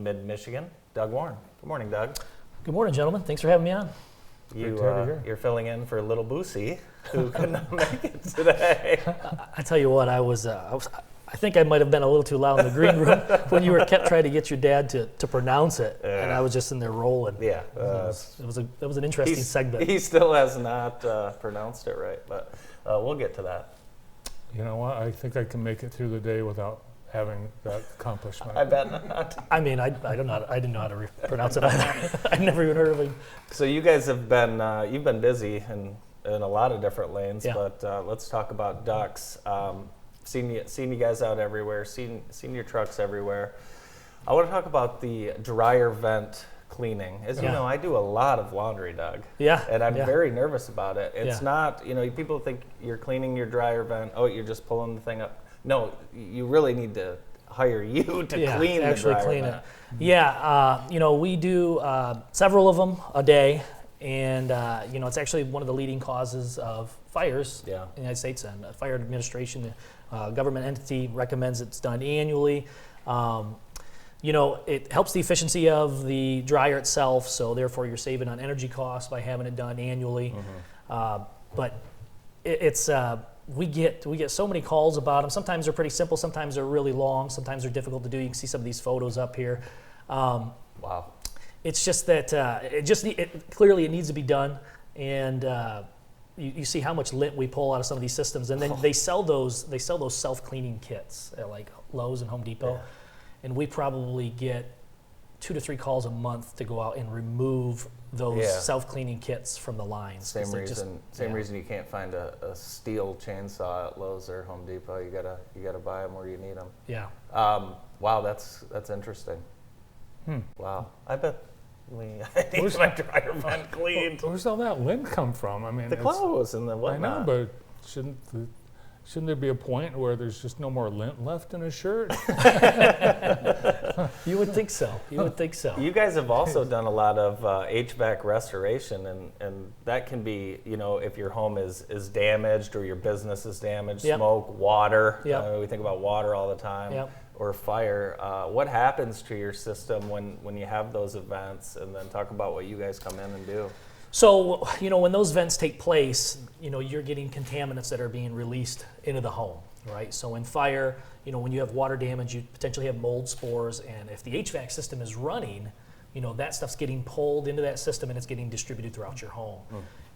Mid-Michigan, Doug Warren. Good morning, Doug. Good morning, gentlemen. Thanks for having me on. You're filling in for Little Boosie, who could not make it today. I tell you what, I think I might have been a little too loud in the green room when you kept trying to get your dad to pronounce it, and I was just in there rolling. Yeah, it was an interesting segment. He still has not pronounced it right, but we'll get to that. You know what? I think I can make it through the day without having that accomplishment. I bet not. I mean, I don't know. I didn't know how to pronounce it either. I've never even heard of him. So you guys have been you've been busy in a lot of different lanes, Yeah. but let's talk about Ductz. Seen you guys out everywhere. Seen your trucks everywhere. I want to talk about the dryer vent cleaning. As you know, I do a lot of laundry, Doug. Yeah. And I'm very nervous about it. It's Yeah. not, people think you're cleaning your dryer vent. Oh, you're just pulling the thing up. No, you really need to hire you to clean the actually dryer clean vent. it. Yeah, we do several of them a day, and it's actually one of the leading causes of fires in the United States. And Fire Administration, government entity, recommends it's done annually. It helps the efficiency of the dryer itself, so therefore you're saving on energy costs by having it done annually. But we get so many calls about them. Sometimes they're pretty simple, sometimes they're really long, sometimes they're difficult to do. You can see some of these photos up here. Wow. It's just that clearly it needs to be done, and you see how much lint we pull out of some of these systems, and then they sell those self-cleaning kits at like Lowe's and Home Depot, and we probably get 2 to 3 calls a month to go out and remove those self-cleaning kits from the lines. Same reason you can't find a steel chainsaw at Lowe's or Home Depot. You gotta buy them where you need them. Yeah. Wow, that's interesting. Wow, I bet I need my dryer vent cleaned. Where's all that lint come from? I mean, The clothes and the whatnot. I know, but shouldn't there be a point where there's just no more lint left in a shirt? You would think so. You guys have also done a lot of HVAC restoration, and that can be, if your home is damaged or your business is damaged, smoke, water. We think about water all the time, or fire. What happens to your system when you have those events? And then talk about what you guys come in and do. So, when those vents take place, you're getting contaminants that are being released into the home, right? So in fire, when you have water damage, you potentially have mold spores, and if the HVAC system is running, that stuff's getting pulled into that system and it's getting distributed throughout your home.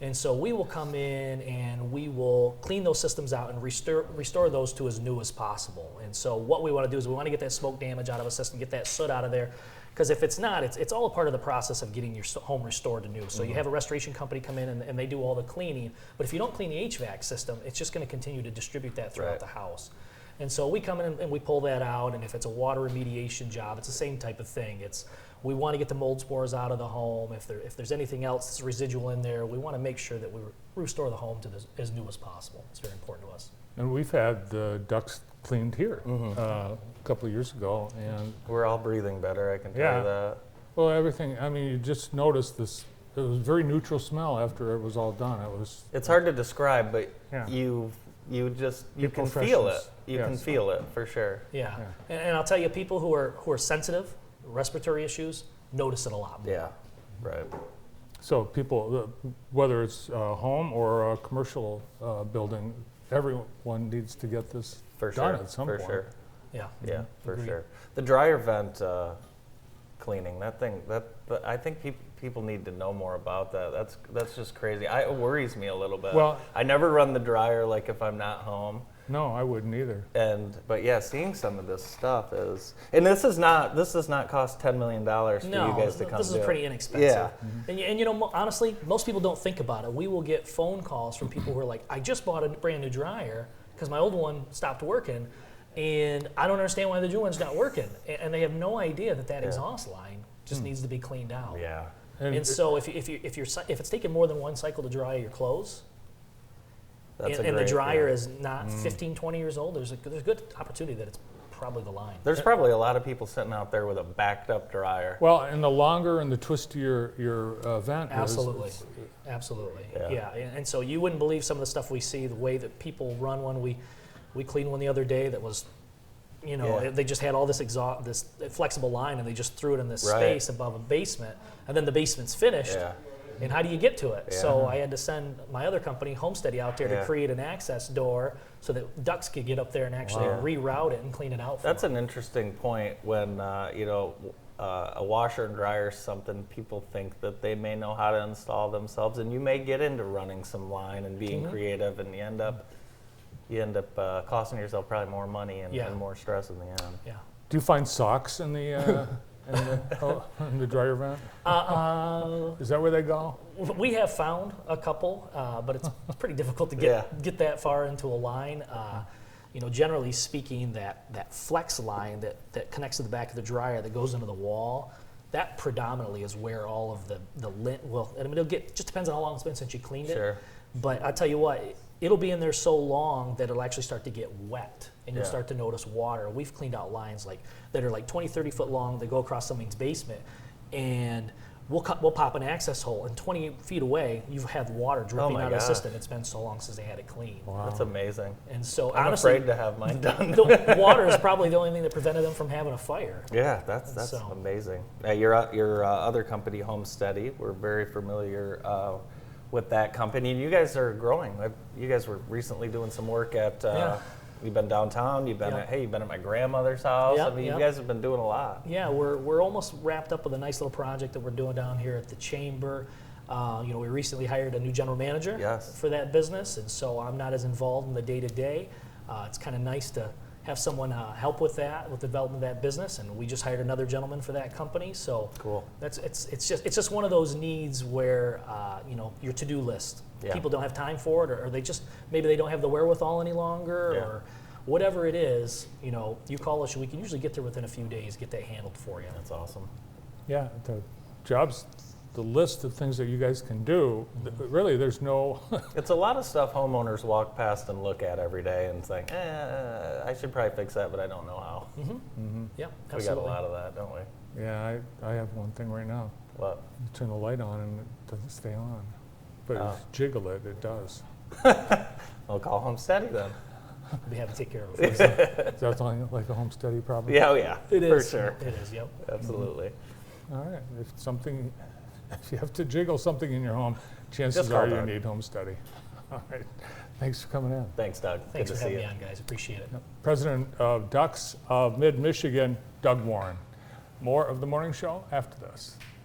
And so we will come in and we will clean those systems out and restore those to as new as possible. And so what we want to do is we want to get that smoke damage out of a system, get that soot out of there. Because if it's not, it's all a part of the process of getting your home restored to new. So you have a restoration company come in and they do all the cleaning. But if you don't clean the HVAC system, it's just going to continue to distribute that throughout the house. And so we come in and we pull that out. And if it's a water remediation job, it's the same type of thing. We want to get the mold spores out of the home. If there's anything else that's residual in there, we want to make sure that we restore the home to as new as possible. It's very important to us. And we've had the ducts cleaned here a couple of years ago, and we're all breathing better, I can tell you that. Well, everything, I mean, you just noticed this, it was a very neutral smell after it was all done. It's hard to describe, but you can feel it. You can feel it for sure. Yeah. And I'll tell you, people who are sensitive, respiratory issues, notice it a lot more. Yeah, right. So people, whether it's a home or a commercial building, everyone needs to get this done at some point. For sure. Yeah, for sure. The dryer vent cleaning, I think people need to know more about that. That's just crazy. It worries me a little bit. Well, I never run the dryer like if I'm not home. No, I wouldn't either. But seeing some of this stuff and this does not cost $10 million for you guys to come do. This is pretty inexpensive. Yeah. And honestly, most people don't think about it. We will get phone calls from people who are like, I just bought a brand new dryer because my old one stopped working, and I don't understand why the new one's not working. And they have no idea that exhaust line just needs to be cleaned out. Yeah. And so if it's taking more than one cycle to dry your clothes, and the dryer is not 15, 20 years old, there's a good opportunity that it's probably the line. There's probably a lot of people sitting out there with a backed up dryer. Well, and the longer and the twistier your vent Absolutely. is. Absolutely. Yeah. And so you wouldn't believe some of the stuff we see, the way that people run one. We cleaned one the other day that was You know, Yeah. they just had all this this flexible line, and they just threw it in this Right. space above a basement, and then the basement's finished. Yeah. And how do you get to it? Yeah. So I had to send my other company, Homesteady, out there Yeah. to create an access door so that Ductz could get up there and actually Wow. reroute it and clean it out. That's an interesting point when, a washer and dryer is something people think that they may know how to install themselves, and you may get into running some line and being creative, and you end up costing yourself probably more money and, Yeah. and more stress in the end. Yeah. Do you find socks in the in the dryer vent? Is that where they go? We have found a couple, but it's pretty difficult to get that far into a line. Generally speaking, that flex line that connects to the back of the dryer that goes into the wall, that predominantly is where all of the lint will. I mean, just depends on how long it's been since you cleaned it. Sure. But I tell you what, it'll be in there so long that it'll actually start to get wet, and you'll Yeah. start to notice water. We've cleaned out lines that are like 20, 30 foot long. They go across somebody's basement, and we'll pop an access hole, and 20 feet away, you've had water dripping my out of the gosh. system. It's been so long since they had it clean. Wow. That's amazing. And so I'm honestly, afraid to have mine done. the water is probably the only thing that prevented them from having a fire. Yeah, that's So- amazing. Your other company, Homesteady, we're very familiar with that company, and you guys are growing. You guys were recently doing some work at. Yeah. You've been downtown. You've been Yeah. you've been at my grandmother's house. Yeah, I mean, yeah. you guys have been doing a lot. Yeah, we're almost wrapped up with a nice little project that we're doing down here at the chamber. We recently hired a new general manager Yes. for that business, and so I'm not as involved in the day-to-day. It's kind of nice to have someone help with that, with the development of that business, and we just hired another gentleman for that company. So Cool. it's just one of those needs where your to-do list. Yeah. People don't have time for it, or maybe they don't have the wherewithal any longer, Yeah. or whatever it is. You call us, we can usually get there within a few days, get that handled for you. That's awesome. Yeah, the list of things that you guys can do, really, there's no, It's a lot of stuff homeowners walk past and look at every day and think, I should probably fix that, but I don't know how. Yeah, We absolutely. got a lot of that, don't we? yeah, I have one thing right now. What? You turn the light on and it doesn't stay on. But if Oh. you jiggle it, it does. I'll call Homesteady then. We have to take care of Is it. that something like a home study problem? Yeah, oh yeah, It for is. sure. It is, yep. Absolutely. All right, if you have to jiggle something in your home, chances Just call are you Doug. need home study. All right, thanks for coming in. Thanks, Doug. Thanks Good for to see having you. me on, guys. Appreciate it. President of Ductz of Mid-Michigan, Doug Warren. More of the morning show after this.